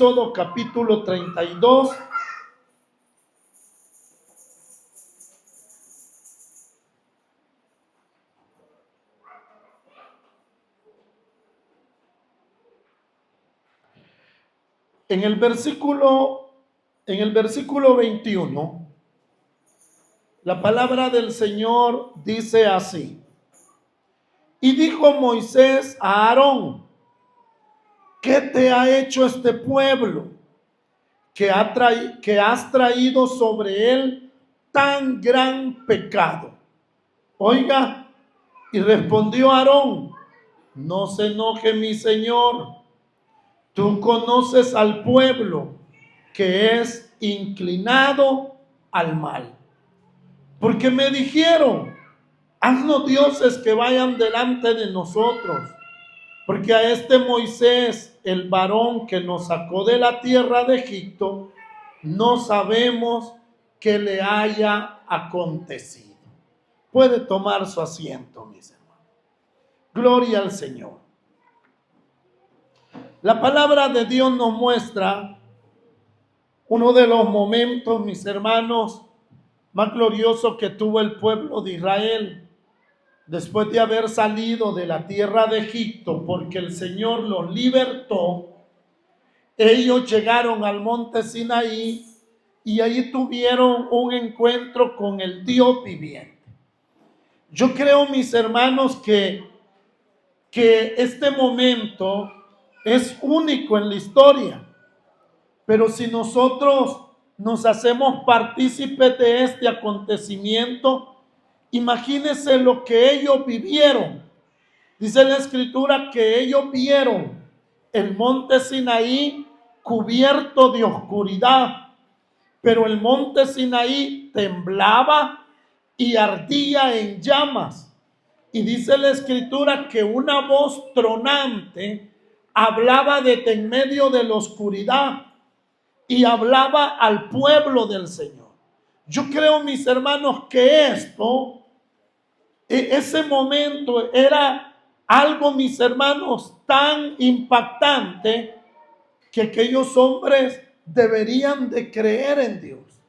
Éxodo capítulo 32. En el versículo 21, la palabra del Señor dice así: y dijo Moisés a Aarón: ¿qué te ha hecho este pueblo que has traído sobre él tan gran pecado? Oiga, y respondió Aarón: no se enoje mi señor, tú conoces al pueblo que es inclinado al mal. Porque me dijeron: haznos dioses que vayan delante de nosotros, porque a este Moisés, el varón que nos sacó de la tierra de Egipto, no sabemos qué le haya acontecido. Puede tomar su asiento, mis hermanos. Gloria al Señor. La palabra de Dios nos muestra uno de los momentos, mis hermanos, más gloriosos que tuvo el pueblo de Israel después de haber salido de la tierra de Egipto, porque el Señor los libertó. Ellos llegaron al monte Sinaí y ahí tuvieron un encuentro con el Dios viviente. Yo creo, mis hermanos, que este momento es único en la historia, pero si nosotros nos hacemos partícipes de este acontecimiento, imagínense lo que ellos vivieron. Dice la escritura que ellos vieron el monte Sinaí cubierto de oscuridad, pero el monte Sinaí temblaba y ardía en llamas. Y dice la escritura que una voz tronante hablaba desde en medio de la oscuridad y hablaba al pueblo del Señor. Yo creo, mis hermanos, que ese momento era algo, mis hermanos, tan impactante que aquellos hombres deberían de creer en Dios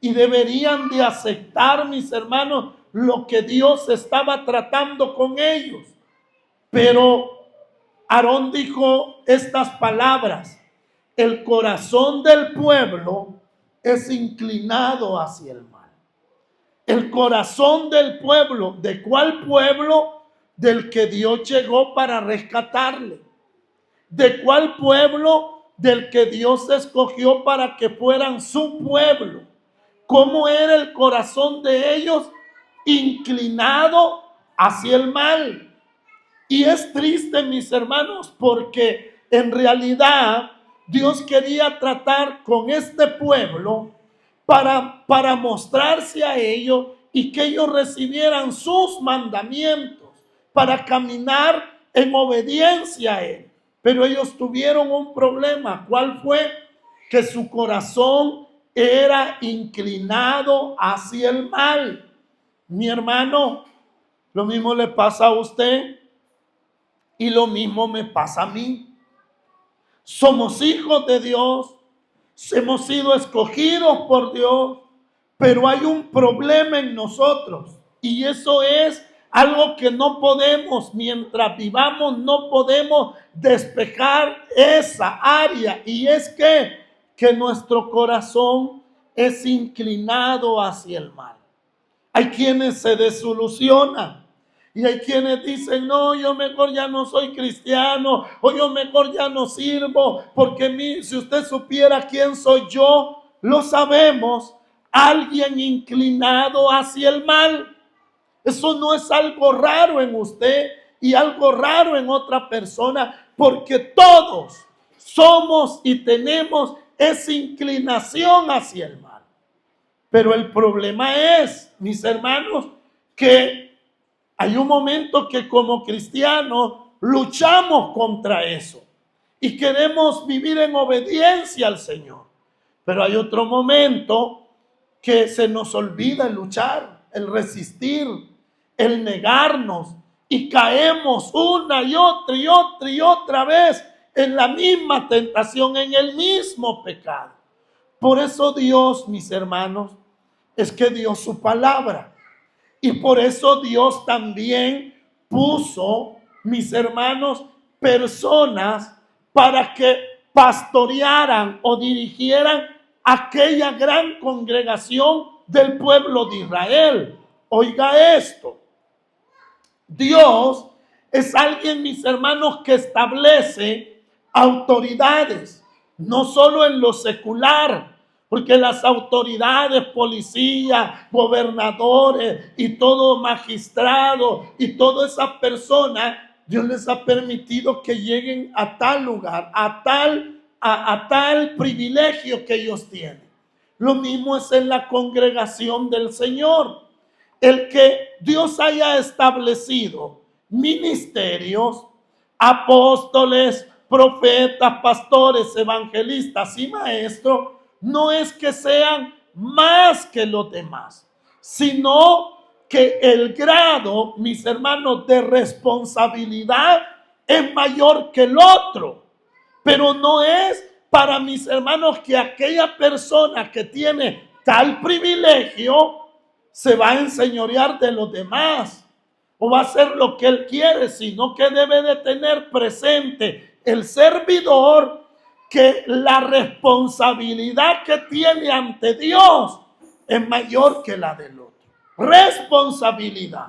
y deberían de aceptar, mis hermanos, lo que Dios estaba tratando con ellos. Pero Aarón dijo estas palabras: el corazón del pueblo es inclinado hacia el mal. El corazón del pueblo, ¿de cuál pueblo? Del que Dios llegó para rescatarle. ¿De cuál pueblo? Del que Dios escogió para que fueran su pueblo. ¿Cómo era el corazón de ellos? Inclinado hacia el mal. Y es triste, mis hermanos, porque en realidad Dios quería tratar con este pueblo para mostrarse a ellos y que ellos recibieran sus mandamientos para caminar en obediencia a Él. Pero ellos tuvieron un problema. ¿Cuál fue? Que su corazón era inclinado hacia el mal. Mi hermano, lo mismo le pasa a usted y lo mismo me pasa a mí. Somos hijos de Dios, hemos sido escogidos por Dios, pero hay un problema en nosotros y eso es algo que no podemos, mientras vivamos, no podemos despejar esa área, y es que nuestro corazón es inclinado hacia el mal. Hay quienes se desilusionan y hay quienes dicen: no, yo mejor ya no soy cristiano, o yo mejor ya no sirvo, porque si usted supiera quién soy yo, lo sabemos, alguien inclinado hacia el mal. Eso no es algo raro en usted y algo raro en otra persona, porque todos somos y tenemos esa inclinación hacia el mal. Pero el problema es, mis hermanos, que hay un momento que como cristianos luchamos contra eso y queremos vivir en obediencia al Señor. Pero hay otro momento que se nos olvida el luchar, el resistir, el negarnos, y caemos una y otra vez en la misma tentación, en el mismo pecado. Por eso Dios, mis hermanos, es que dio su palabra. Y por eso Dios también puso, mis hermanos, personas para que pastorearan o dirigieran aquella gran congregación del pueblo de Israel. Oiga esto. Dios es alguien, mis hermanos, que establece autoridades, no solo en lo secular, porque las autoridades, policía, gobernadores y todo magistrado y todas esas personas, Dios les ha permitido que lleguen a tal lugar, a tal privilegio que ellos tienen. Lo mismo es en la congregación del Señor. El que Dios haya establecido ministerios, apóstoles, profetas, pastores, evangelistas y maestros, no es que sean más que los demás, sino que el grado, mis hermanos, de responsabilidad es mayor que el otro. Pero no es para mis hermanos que aquella persona que tiene tal privilegio se va a enseñorear de los demás o va a hacer lo que él quiere, sino que debe de tener presente el servidor que la responsabilidad que tiene ante Dios es mayor que la del otro. Responsabilidad.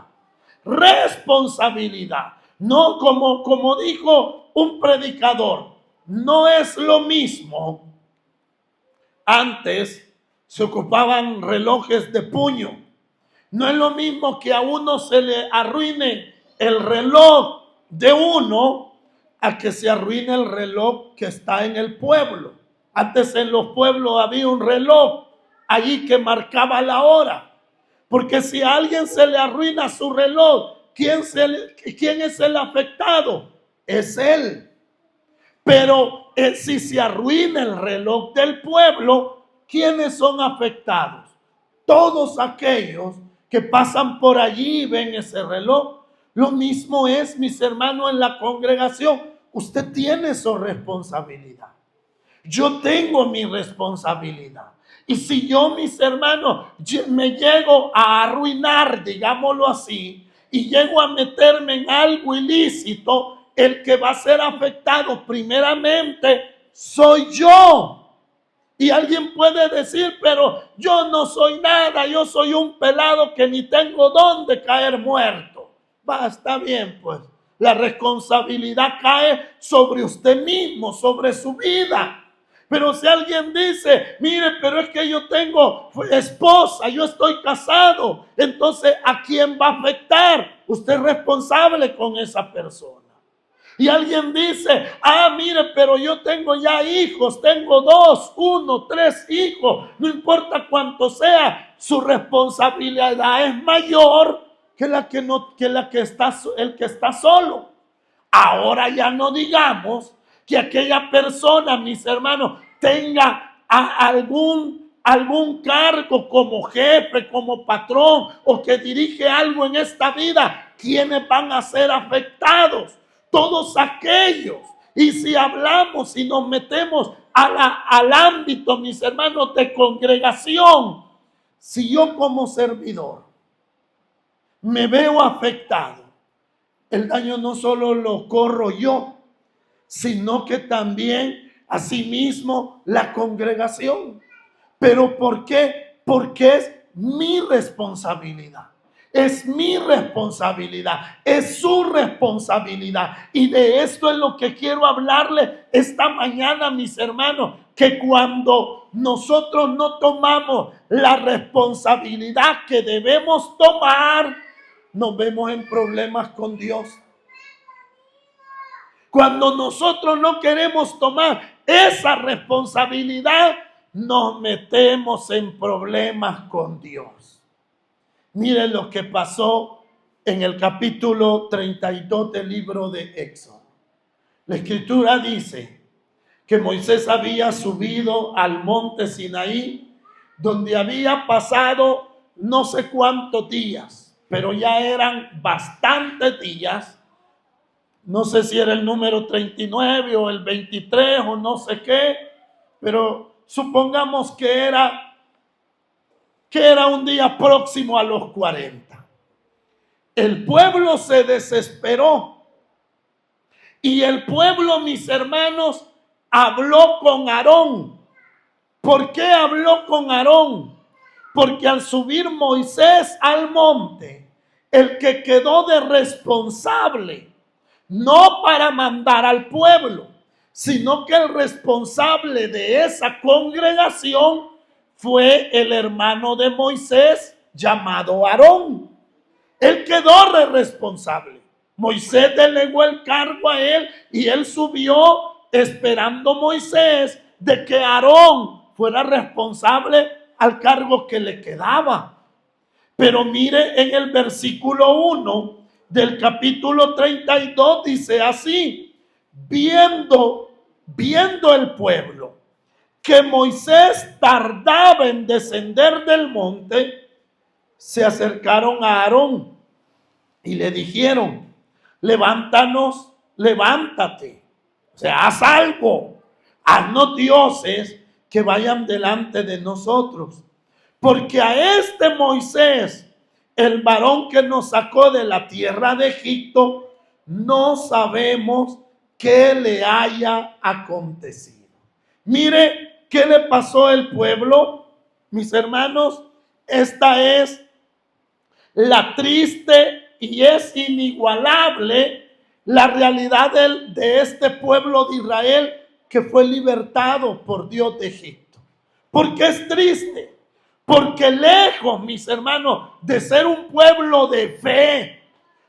No como dijo un predicador, no es lo mismo. Antes se ocupaban relojes de puño. No es lo mismo que a uno se le arruine el reloj de uno a que se arruine el reloj que está en el pueblo. Antes en los pueblos había un reloj allí que marcaba la hora. Porque si a alguien se le arruina su reloj, ¿quién es el afectado? Es él. Pero si se arruina el reloj del pueblo, ¿quiénes son afectados? Todos aquellos que pasan por allí y ven ese reloj. Lo mismo es, mis hermanos, en la congregación. Usted tiene su responsabilidad. Yo tengo mi responsabilidad. Y si yo, mis hermanos, me llego a arruinar, digámoslo así, y llego a meterme en algo ilícito, el que va a ser afectado primeramente soy yo. Y alguien puede decir, pero yo no soy nada, yo soy un pelado que ni tengo dónde caer muerto. Está bien, pues. La responsabilidad cae sobre usted mismo, sobre su vida. Pero si alguien dice, mire, pero es que yo tengo esposa, yo estoy casado, entonces ¿a quién va a afectar? Usted es responsable con esa persona. Y alguien dice, mire, pero yo tengo ya hijos, tengo 2, 1, 3 hijos, no importa cuánto sea, su responsabilidad es mayor que el que está solo. Ahora ya no digamos que aquella persona, mis hermanos, tenga algún cargo como jefe, como patrón o que dirige algo en esta vida. ¿Quiénes van a ser afectados? Todos aquellos. Y si hablamos y nos metemos al ámbito, mis hermanos, de congregación, si yo como servidor me veo afectado, el daño no solo lo corro yo, sino que también asimismo la congregación. ¿Pero por qué? Porque es mi responsabilidad. Es mi responsabilidad, es su responsabilidad. Y de esto es lo que quiero hablarle esta mañana, mis hermanos, que cuando nosotros no tomamos la responsabilidad que debemos tomar, nos vemos en problemas con Dios. Cuando nosotros no queremos tomar esa responsabilidad, nos metemos en problemas con Dios. Miren lo que pasó en el capítulo 32 del libro de Éxodo. La escritura dice que Moisés había subido al monte Sinaí, donde había pasado no sé cuántos días, pero ya eran bastantes días, No sé si era el número 39 o el 23 o no sé qué, pero supongamos que era un día próximo a los 40. El pueblo se desesperó y el pueblo, mis hermanos, habló con Aarón. ¿Por qué habló con Aarón? Porque al subir Moisés al monte, el que quedó de responsable, no para mandar al pueblo, sino que el responsable de esa congregación fue el hermano de Moisés llamado Aarón. Él quedó responsable. Moisés delegó el cargo a él y él subió esperando Moisés de que Aarón fuera responsable al cargo que le quedaba. Pero mire, en el versículo 1 del capítulo 32 dice así: viendo el pueblo que Moisés tardaba en descender del monte, se acercaron a Aarón y le dijeron: levántanos, levántate, o sea, haz algo, haznos dioses que vayan delante de nosotros, porque a este Moisés, el varón que nos sacó de la tierra de Egipto, no sabemos qué le haya acontecido. Mire qué le pasó al pueblo, mis hermanos. Esta es la triste y es inigualable la realidad de este pueblo de Israel que fue libertado por Dios de Egipto. ¿Por qué es triste? Porque lejos, mis hermanos, de ser un pueblo de fe,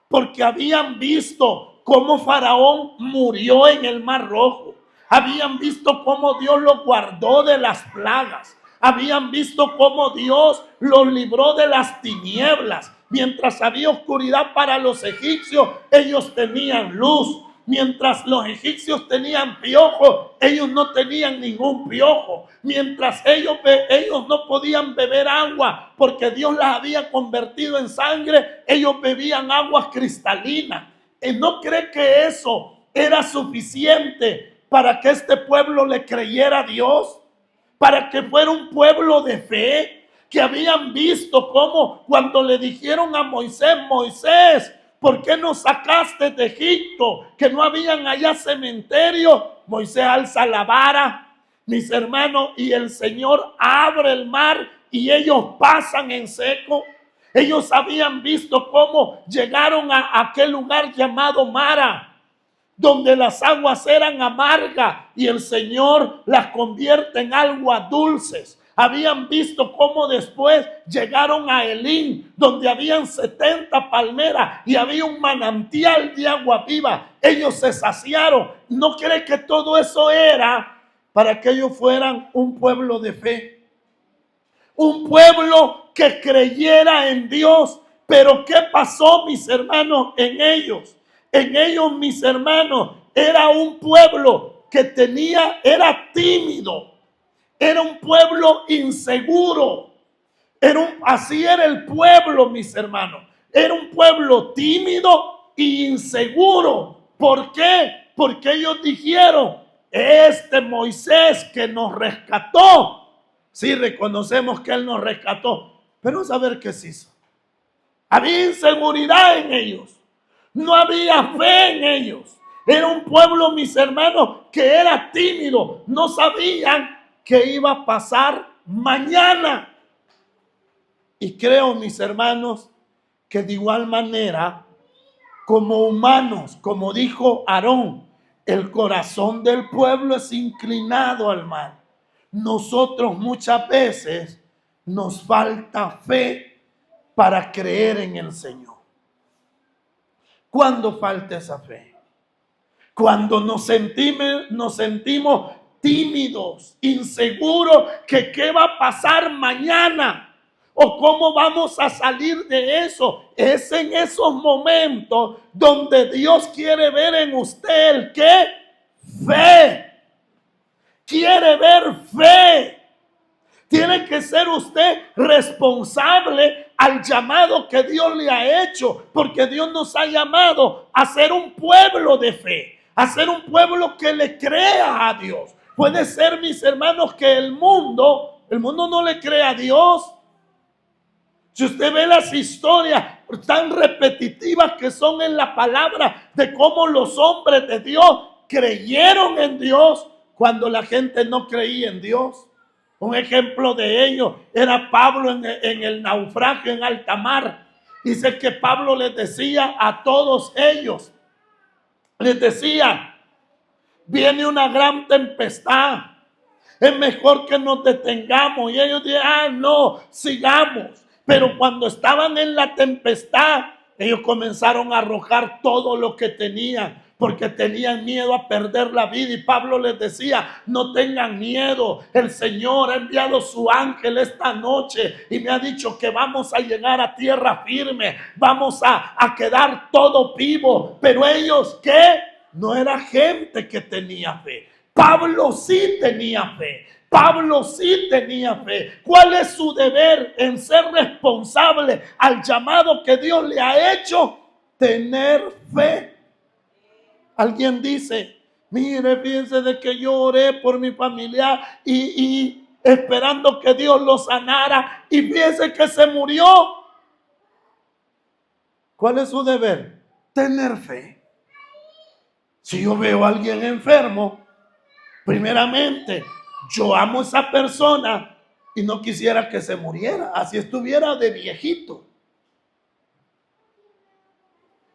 porque habían visto cómo Faraón murió en el Mar Rojo, habían visto cómo Dios lo guardó de las plagas, habían visto cómo Dios los libró de las tinieblas. Mientras había oscuridad para los egipcios, ellos tenían luz. Mientras los egipcios tenían piojo, ellos no tenían ningún piojo. Mientras ellos no podían beber agua porque Dios las había convertido en sangre, ellos bebían aguas cristalinas. ¿No cree que eso era suficiente para que este pueblo le creyera a Dios? Para que fuera un pueblo de fe, que habían visto cómo cuando le dijeron a Moisés: Moisés, ¿por qué nos sacaste de Egipto? Que no habían allá cementerio. Moisés alza la vara, mis hermanos, y el Señor abre el mar y ellos pasan en seco. Ellos habían visto cómo llegaron a aquel lugar llamado Mara, donde las aguas eran amargas y el Señor las convierte en aguas dulces. Habían visto cómo después llegaron a Elín, donde habían 70 palmeras y había un manantial de agua viva. Ellos se saciaron. ¿No cree que todo eso era para que ellos fueran un pueblo de fe? Un pueblo que creyera en Dios. Pero ¿qué pasó, mis hermanos, en ellos? En ellos, mis hermanos, era un pueblo que era tímido, era un pueblo inseguro, así era el pueblo, mis hermanos, era un pueblo tímido e inseguro. ¿Por qué? Porque ellos dijeron: este Moisés que nos rescató, sí reconocemos que él nos rescató, pero a ver qué se hizo. Había inseguridad en ellos. No había fe en ellos. Era un pueblo, mis hermanos, que era tímido. No sabían qué iba a pasar mañana. Y creo, mis hermanos, que de igual manera, como humanos, como dijo Aarón, el corazón del pueblo es inclinado al mal. Nosotros muchas veces nos falta fe para creer en el Señor. ¿Cuándo falta esa fe? Cuando nos sentimos tímidos, inseguros, que qué va a pasar mañana o cómo vamos a salir de eso. Es en esos momentos donde Dios quiere ver en usted el qué, fe. Quiere ver fe. Tiene que ser usted responsable al llamado que Dios le ha hecho, porque Dios nos ha llamado a ser un pueblo de fe, a ser un pueblo que le crea a Dios. Puede ser, mis hermanos, que el mundo no le crea a Dios. Si usted ve las historias tan repetitivas que son en la palabra de cómo los hombres de Dios creyeron en Dios cuando la gente no creía en Dios. Un ejemplo de ello era Pablo en el naufragio en alta mar. Dice que Pablo les decía a todos ellos, les decía, viene una gran tempestad, es mejor que nos detengamos. Y ellos decían, no, sigamos. Pero cuando estaban en la tempestad, ellos comenzaron a arrojar todo lo que tenían, porque tenían miedo a perder la vida. Y Pablo les decía, no tengan miedo, el Señor ha enviado su ángel esta noche y me ha dicho que vamos a llegar a tierra firme, vamos a quedar todo vivo. Pero ellos, ¿qué? No era gente que tenía fe. Pablo sí tenía fe. Pablo sí tenía fe. ¿Cuál es su deber en ser responsable al llamado que Dios le ha hecho? Tener fe. Alguien dice, mire, fíjense de que yo oré por mi familiar y esperando que Dios lo sanara, y fíjense que se murió. ¿Cuál es su deber? Tener fe. Si yo veo a alguien enfermo, primeramente, yo amo a esa persona y no quisiera que se muriera, así estuviera de viejito.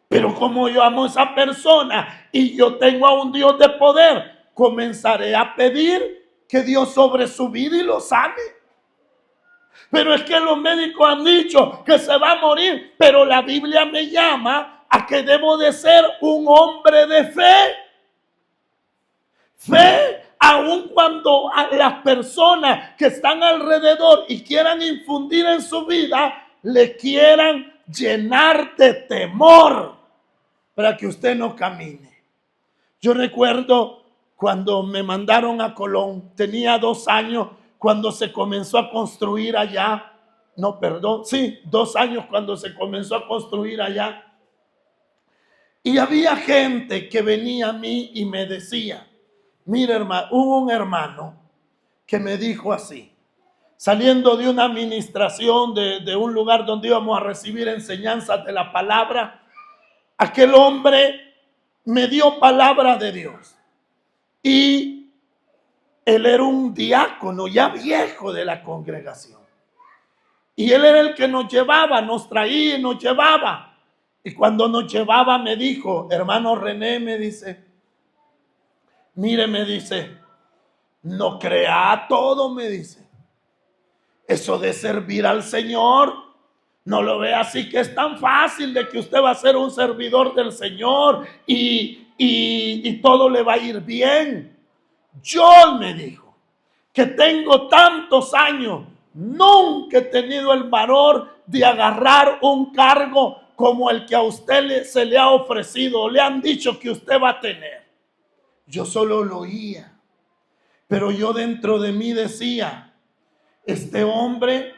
Pero como yo amo a esa persona y yo tengo a un Dios de poder, comenzaré a pedir que Dios sobre su vida y lo sane. Pero es que los médicos han dicho que se va a morir, pero la Biblia me llama a que debo de ser un hombre de fe. Fe, aun cuando a las personas que están alrededor y quieran infundir en su vida, le quieran llenar de temor para que usted no camine. Yo recuerdo cuando me mandaron a Colón, tenía 2 años cuando se comenzó a construir allá. No, perdón, sí, 2 años cuando se comenzó a construir allá. Y había gente que venía a mí y me decía, mira hermano, hubo un hermano que me dijo así, saliendo de una administración de un lugar donde íbamos a recibir enseñanzas de la palabra, aquel hombre me dio palabra de Dios. Y él era un diácono ya viejo de la congregación. Y él era el que nos llevaba, nos traía y nos llevaba. Y cuando nos llevaba me dijo, hermano René, me dice, mire, me dice, no crea todo, me dice. Eso de servir al Señor, no lo ve así que es tan fácil de que usted va a ser un servidor del Señor y todo le va a ir bien. Yo, me dijo, que tengo tantos años, nunca he tenido el valor de agarrar un cargo como el que a usted se le ha ofrecido, le han dicho que usted va a tener. Yo solo lo oía, pero yo dentro de mí decía, este hombre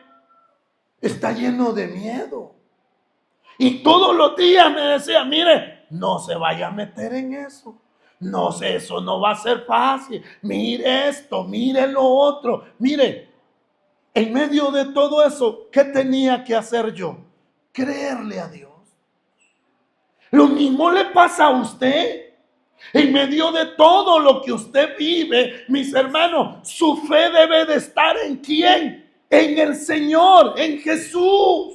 está lleno de miedo. Y todos los días me decía, mire, no se vaya a meter en eso. No sé, eso no va a ser fácil. Mire esto, mire lo otro. Mire, en medio de todo eso, ¿qué tenía que hacer yo? Creerle a Dios. Lo mismo le pasa a usted. En medio de todo lo que usted vive, mis hermanos, su fe debe de estar ¿en quién? En el Señor, en Jesús.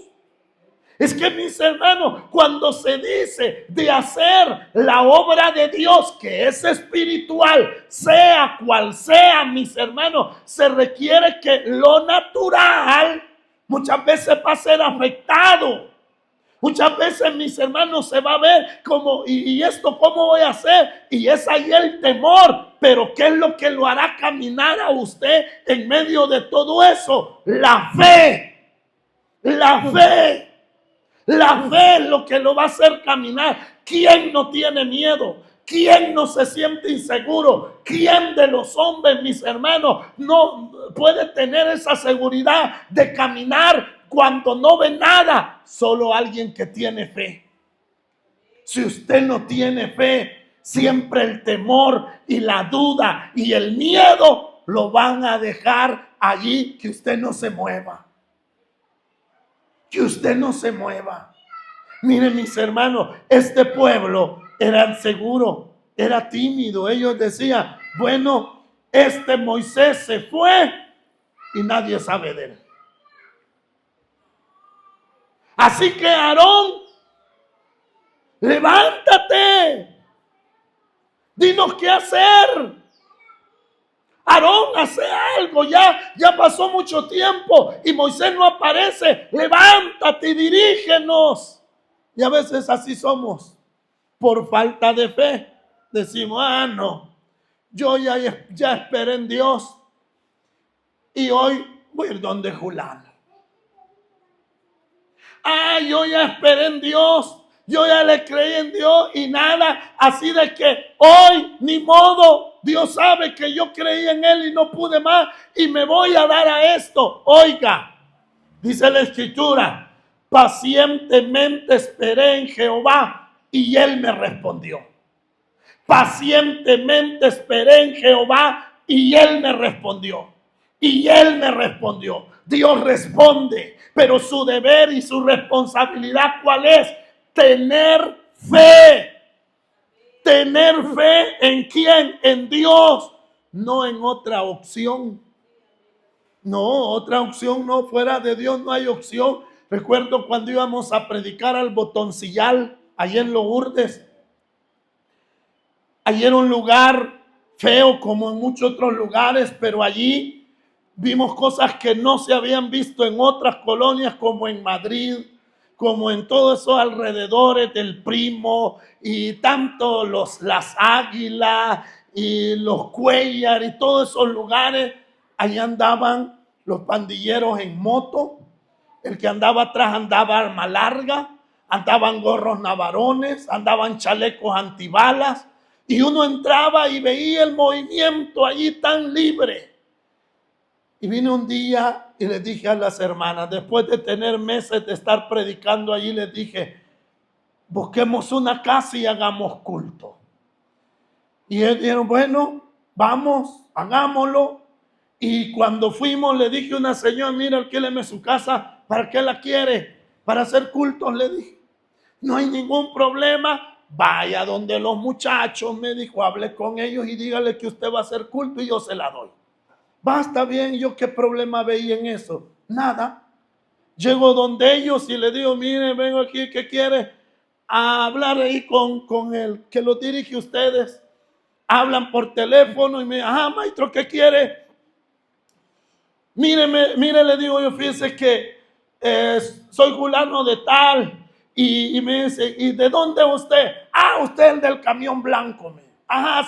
Es que, mis hermanos, cuando se dice de hacer la obra de Dios, que es espiritual, sea cual sea, mis hermanos, se requiere que lo natural muchas veces va a ser afectado. Muchas veces, mis hermanos, se va a ver como, ¿y esto cómo voy a hacer? Y es ahí el temor. Pero ¿qué es lo que lo hará caminar a usted en medio de todo eso? La fe. La fe. La fe es lo que lo va a hacer caminar. ¿Quién no tiene miedo? ¿Quién no se siente inseguro? ¿Quién de los hombres, mis hermanos, no puede tener esa seguridad de caminar cuando no ve nada? Solo alguien que tiene fe. Si usted no tiene fe, siempre el temor y la duda y el miedo lo van a dejar allí, que usted no se mueva. Que usted no se mueva. Miren, mis hermanos, este pueblo era seguro, era tímido. Ellos decían, bueno, este Moisés se fue y nadie sabe de él. Así que Aarón, levántate, dinos qué hacer. Aarón, hace algo, ya pasó mucho tiempo y Moisés no aparece. Levántate y dirígenos. Y a veces así somos, por falta de fe. Decimos, no, yo ya esperé en Dios y hoy voy a ir donde Julano. Yo ya esperé en Dios, yo ya le creí en Dios y nada, así de que hoy ni modo, Dios sabe que yo creí en Él y no pude más y me voy a dar a esto. Oiga, dice la Escritura, pacientemente esperé en Jehová y Él me respondió. Pacientemente esperé en Jehová y Él me respondió. Y Él me respondió. Dios responde, pero su deber y su responsabilidad, ¿cuál es? Tener fe. Tener fe ¿en quién? En Dios, no en otra opción. No, otra opción no, fuera de Dios no hay opción. Recuerdo cuando íbamos a predicar al Botoncillal, allí en Lourdes. Allí era un lugar feo como en muchos otros lugares, pero allí vimos cosas que no se habían visto en otras colonias como en Madrid, como en todos esos alrededores del Primo y tanto las Águilas y los Cuellar y todos esos lugares. Allí andaban los pandilleros en moto, el que andaba atrás andaba arma larga, andaban gorros navarones, andaban chalecos antibalas. Y uno entraba y veía el movimiento allí tan libre. Y vine un día y les dije a las hermanas, después de tener meses de estar predicando allí, les dije, busquemos una casa y hagamos culto. Y ellos dijeron, bueno, vamos, hagámoslo. Y cuando fuimos, le dije a una señora, mira, alquíleme su casa, ¿para qué la quiere? Para hacer cultos, le dije. No hay ningún problema. Vaya donde los muchachos, me dijo, hable con ellos y dígale que usted va a hacer culto y yo se la doy. Basta bien, yo qué problema veía en eso. Nada. Llego donde ellos y le digo, mire, vengo aquí, ¿qué quiere? A hablar ahí con el que lo dirige ustedes. Hablan por teléfono y me dice, maestro, ¿qué quiere? Mire, le digo yo, fíjese que soy fulano de tal. Y me dice, ¿y de dónde es usted? Usted es el del camión blanco.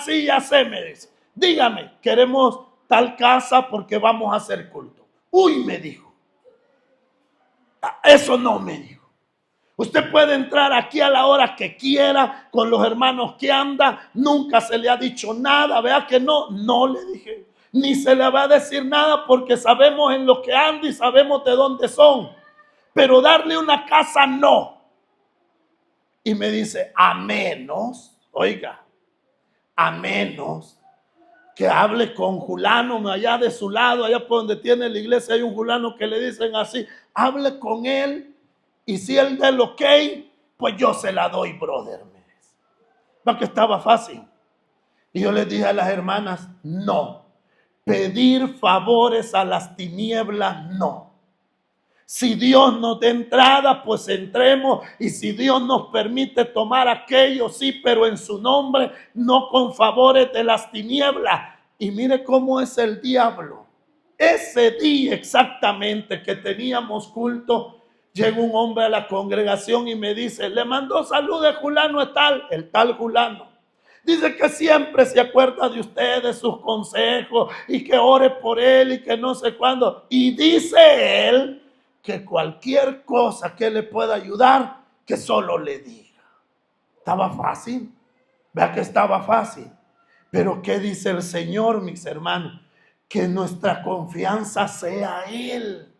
Sí, ya sé, me dice. Dígame, queremos tal casa porque vamos a hacer culto. Uy, me dijo. Eso no, me dijo. Usted puede entrar aquí a la hora que quiera con los hermanos que anda. Nunca se le ha dicho nada. Vea que no. No, le dije. Ni se le va a decir nada porque sabemos en lo que anda y sabemos de dónde son. Pero darle una casa, no. Y me dice, a menos, oiga, a menos que hable con Julano allá de su lado, allá por donde tiene la iglesia hay un Julano que le dicen así, hable con él y si él da el ok, pues yo se la doy, brother. Va que estaba fácil. Y yo les dije a las hermanas, no, pedir favores a las tinieblas, no. Si Dios nos da entrada, pues entremos. Y si Dios nos permite tomar aquello, sí, pero en su nombre, no con favores de las tinieblas. Y mire cómo es el diablo. Ese día exactamente que teníamos culto, llegó un hombre a la congregación y me dice, le mandó salud de Julano el tal Julano. Dice que siempre se acuerda de usted, de sus consejos y que ore por él y que no sé cuándo. Y dice él que cualquier cosa que le pueda ayudar, que solo le diga. Estaba fácil. Vea que estaba fácil. Pero ¿qué dice el Señor, mis hermanos? Que nuestra confianza sea Él,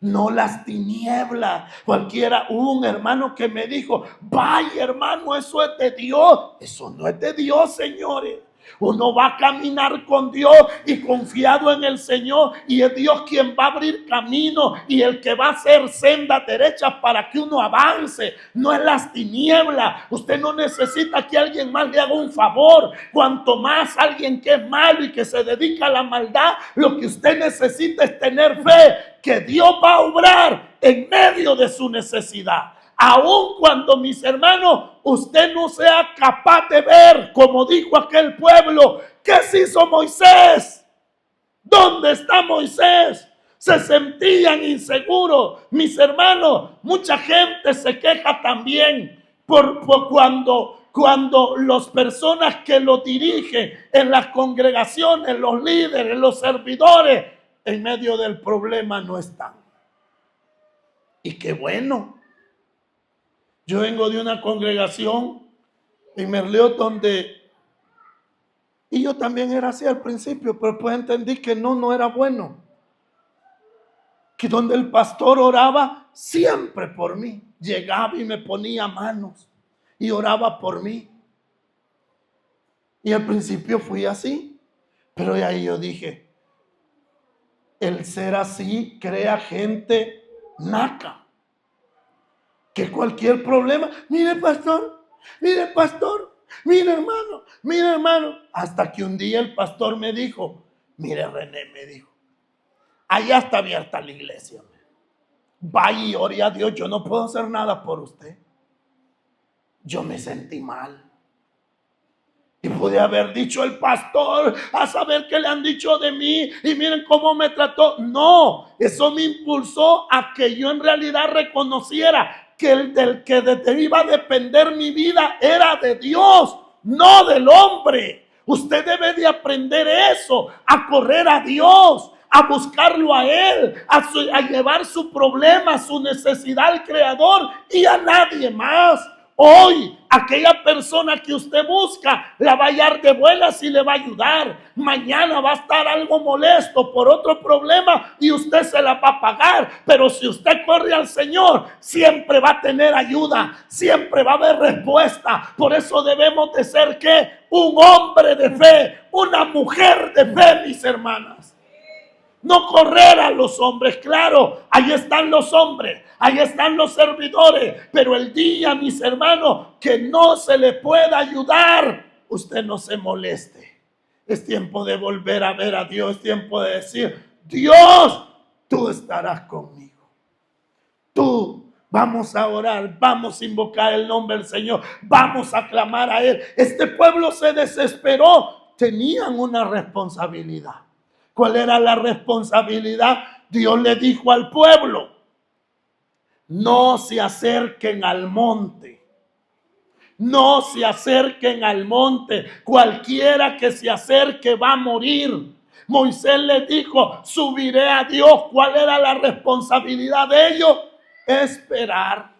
no las tinieblas. Hubo un hermano que me dijo: vaya hermano, eso es de Dios. Eso no es de Dios, señores. Uno va a caminar con Dios y confiado en el Señor, y es Dios quien va a abrir camino y el que va a hacer sendas derechas para que uno avance. No es las tinieblas. Usted no necesita que alguien más le haga un favor. Cuanto más alguien que es malo y que se dedica a la maldad, lo que usted necesita es tener fe que Dios va a obrar en medio de su necesidad. Aun cuando, mis hermanos, usted no sea capaz de ver, como dijo aquel pueblo: ¿qué se hizo Moisés? ¿Dónde está Moisés? Se sentían inseguros. Mis hermanos, mucha gente se queja también por cuando las personas que lo dirigen en las congregaciones, los líderes, los servidores, en medio del problema no están. Y qué bueno. Yo vengo de una congregación en Merliot y yo también era así al principio, pero pues entendí que no era bueno. Que donde el pastor oraba siempre por mí. Llegaba y me ponía manos y oraba por mí. Y al principio fui así, pero de ahí yo dije: el ser así crea gente naca. Que cualquier problema: mire pastor, mire hermano. Hasta que un día el pastor me dijo: mire René, me dijo, allá está abierta la iglesia. Vaya y ore a Dios, yo no puedo hacer nada por usted. Yo me sentí mal. Y pude haber dicho: el pastor, a saber qué le han dicho de mí y miren cómo me trató. No, eso me impulsó a que yo en realidad reconociera que el del que iba a depender mi vida era de Dios, no del hombre. Usted debe de aprender eso, a correr a Dios, a buscarlo a Él, a llevar su problema, su necesidad al Creador y a nadie más. Hoy, aquella persona que usted busca la va a hallar de buenas y le va a ayudar. Mañana va a estar algo molesto por otro problema y usted se la va a pagar. Pero si usted corre al Señor, siempre va a tener ayuda, siempre va a haber respuesta. Por eso debemos de ser, ¿qué? Un hombre de fe, una mujer de fe, mis hermanas. No correr a los hombres. Claro, ahí están los hombres, ahí están los servidores, pero el día, mis hermanos, que no se le pueda ayudar, usted no se moleste. Es tiempo de volver a ver a Dios, es tiempo de decir: Dios, tú estarás conmigo. Vamos a orar, vamos a invocar el nombre del Señor, vamos a clamar a Él. Este pueblo se desesperó, tenían una responsabilidad. ¿Cuál era la responsabilidad? Dios le dijo al pueblo: no se acerquen al monte. No se acerquen al monte. Cualquiera que se acerque va a morir. Moisés le dijo: subiré a Dios. ¿Cuál era la responsabilidad de ellos? Esperar.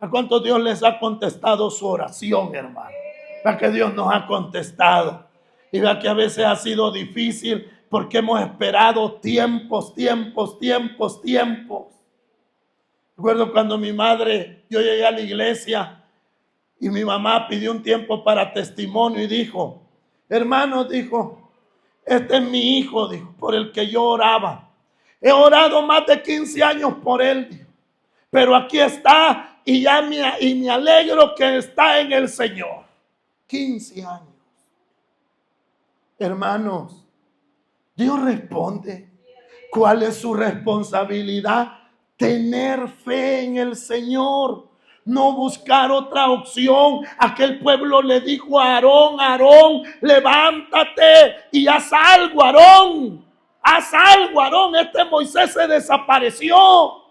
¿A cuántos Dios les ha contestado su oración, hermano? ¿A que Dios nos ha contestado? Y vea que a veces ha sido difícil porque hemos esperado tiempos. Recuerdo cuando yo llegué a la iglesia y mi mamá pidió un tiempo para testimonio y dijo: hermano, dijo, este es mi hijo, dijo, por el que yo oraba. He orado más de 15 años por él, dijo, pero aquí está y me alegro que está en el Señor. 15 años. Hermanos, Dios responde. ¿Cuál es su responsabilidad? Tener fe en el Señor, no buscar otra opción. Aquel pueblo le dijo a Aarón, levántate y haz algo, Aarón. Haz algo, Aarón. Este Moisés se desapareció.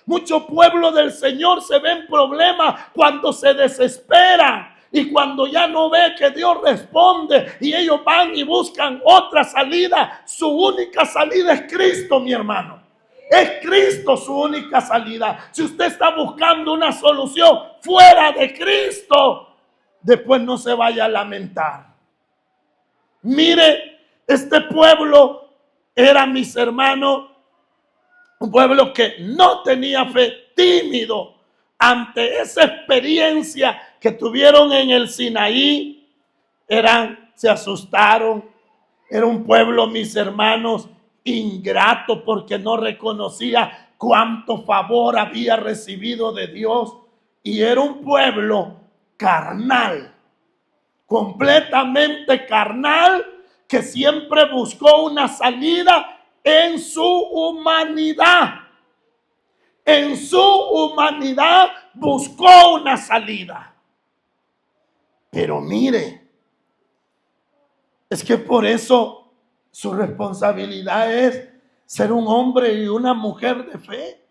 Muchos pueblos del Señor se ven problemas cuando se desesperan. Y cuando ya no ve que Dios responde y ellos van y buscan otra salida, su única salida es Cristo, mi hermano. Es Cristo su única salida. Si usted está buscando una solución fuera de Cristo, después no se vaya a lamentar. Mire, este pueblo era, mis hermanos, un pueblo que no tenía fe, tímido ante esa experiencia que tuvieron en el Sinaí. Se asustaron. Era un pueblo, mis hermanos, ingrato, porque no reconocía cuánto favor había recibido de Dios. Y era un pueblo carnal, completamente carnal, que siempre buscó una salida en su humanidad. En su humanidad buscó una salida. Pero mire, es que por eso su responsabilidad es ser un hombre y una mujer de fe.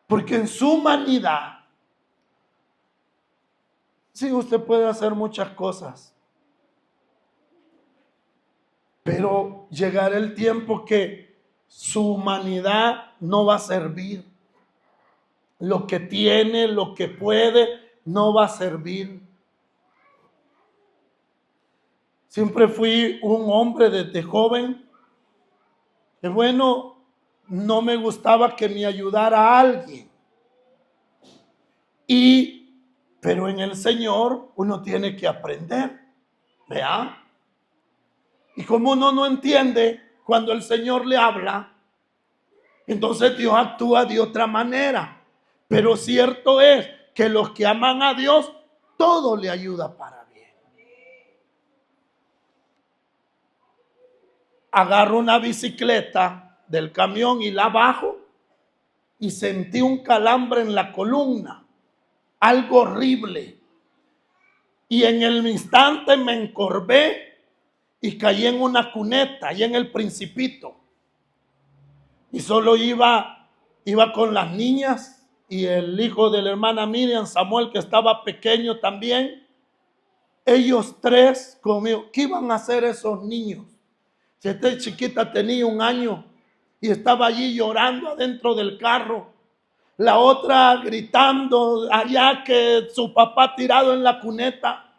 Porque en su humanidad, sí, usted puede hacer muchas cosas, pero llegará el tiempo que su humanidad no va a servir. Lo que tiene, lo que puede, no va a servir. Siempre fui un hombre desde joven que, bueno, no me gustaba que me ayudara alguien. Pero en el Señor uno tiene que aprender, ¿vea? Y como uno no entiende cuando el Señor le habla, entonces Dios actúa de otra manera. Pero cierto es que los que aman a Dios, todo le ayuda para bien. Agarro una bicicleta del camión y la bajo y sentí un calambre en la columna, algo horrible. Y en el instante me encorvé y caí en una cuneta, ahí en el Principito. Y solo iba con las niñas y el hijo de la hermana Miriam, Samuel, que estaba pequeño también. Ellos tres conmigo. ¿Qué iban a hacer esos niños? Si esta chiquita tenía 1 año y estaba allí llorando adentro del carro. La otra gritando allá que su papá tirado en la cuneta.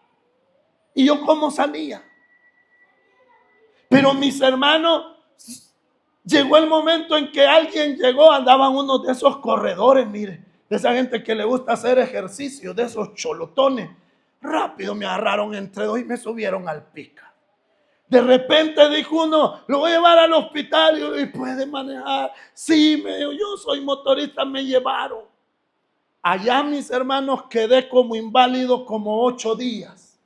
¿Y yo cómo salía? Pero mis hermanos, llegó el momento en que alguien llegó, andaban unos de esos corredores, mire, de esa gente que le gusta hacer ejercicio, de esos cholotones. Rápido me agarraron entre dos y me subieron al pica. De repente dijo uno, lo voy a llevar al hospital. ¿Y puede manejar? Sí, yo soy motorista, me llevaron. Allá, mis hermanos, quedé como inválido como 8 días.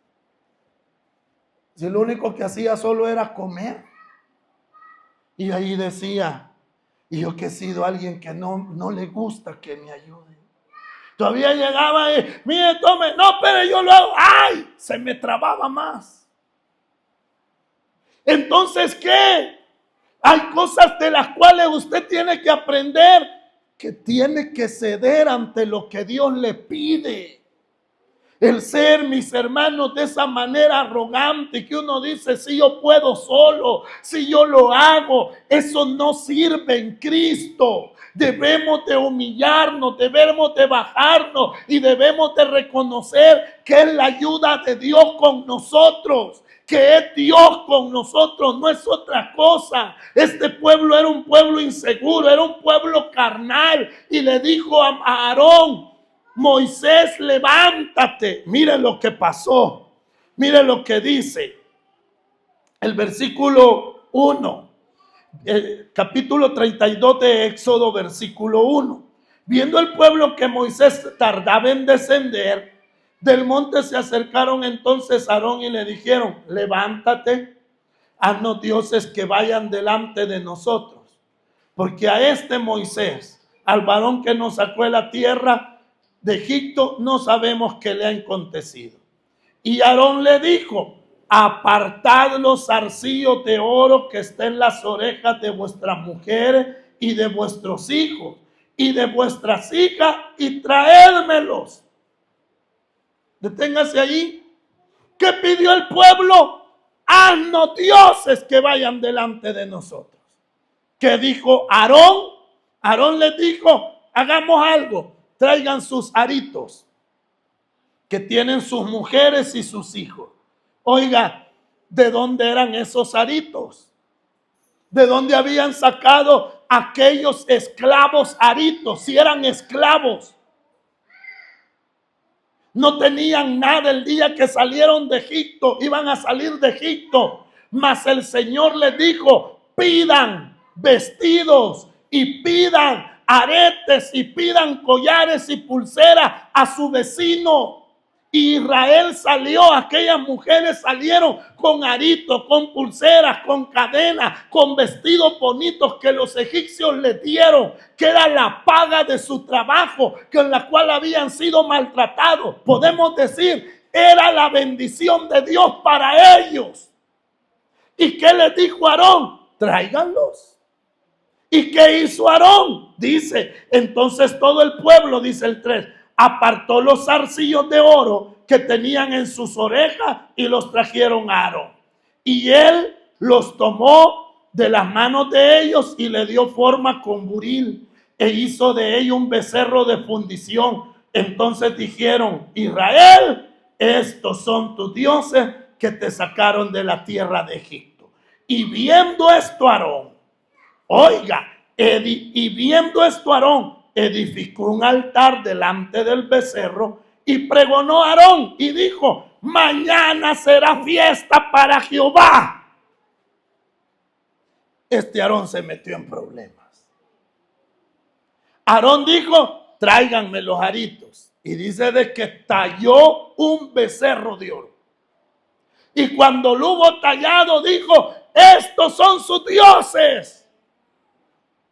Si lo único que hacía solo era comer. Y ahí decía, y yo que he sido alguien que no le gusta que me ayude. Todavía llegaba y, mire, tome, no, pero yo lo hago. ¡Ay! Se me trababa más. Entonces, ¿qué? Hay cosas de las cuales usted tiene que aprender, que tiene que ceder ante lo que Dios le pide. El ser, mis hermanos, de esa manera arrogante que uno dice, si yo puedo solo, si yo lo hago, eso no sirve en Cristo. Debemos de humillarnos, debemos de bajarnos y debemos de reconocer que es la ayuda de Dios con nosotros, que es Dios con nosotros, no es otra cosa. Este pueblo era un pueblo inseguro, era un pueblo carnal, y le dijo a Aarón, Moisés, levántate. Mire lo que pasó. Mire lo que dice el versículo 1, el capítulo 32 de Éxodo, versículo 1. Viendo el pueblo que Moisés tardaba en descender del monte, se acercaron entonces a Aarón y le dijeron, levántate, haznos dioses que vayan delante de nosotros, porque a este Moisés, al varón que nos sacó de la tierra de Egipto, no sabemos qué le ha acontecido. Y Aarón le dijo, apartad los zarcillos de oro que estén en las orejas de vuestras mujeres y de vuestros hijos y de vuestras hijas y traédmelos. Deténgase allí. ¿Qué pidió el pueblo? Haznos dioses que vayan delante de nosotros. ¿Qué dijo Aarón? Aarón les dijo, hagamos algo. Traigan sus aritos. que tienen sus mujeres y sus hijos. Oiga, ¿de dónde eran esos aritos? ¿De dónde habían sacado aquellos esclavos aritos? Si eran esclavos, no tenían nada el día que salieron de Egipto, iban a salir de Egipto, mas el Señor les dijo: pidan vestidos y pidan aretes y pidan collares y pulseras a su vecino. Israel salió, aquellas mujeres salieron con aritos, con pulseras, con cadenas, con vestidos bonitos que los egipcios les dieron, que era la paga de su trabajo, con la cual habían sido maltratados. Podemos decir, era la bendición de Dios para ellos. ¿Y qué les dijo Aarón? Tráiganlos. ¿Y qué hizo Aarón? Dice, entonces todo el pueblo, dice el 3, apartó los zarcillos de oro que tenían en sus orejas y los trajeron a Aarón. Y él los tomó de las manos de ellos y le dio forma con buril e hizo de ellos un becerro de fundición. Entonces dijeron: Israel, estos son tus dioses que te sacaron de la tierra de Egipto. Y viendo esto Aarón, oiga, y viendo esto Aarón, edificó un altar delante del becerro y pregonó a Aarón y dijo: mañana será fiesta para Jehová. Este Aarón se metió en problemas. Aarón dijo: tráiganme los aritos. Y dice de que talló un becerro de oro. Y cuando lo hubo tallado dijo: estos son sus dioses.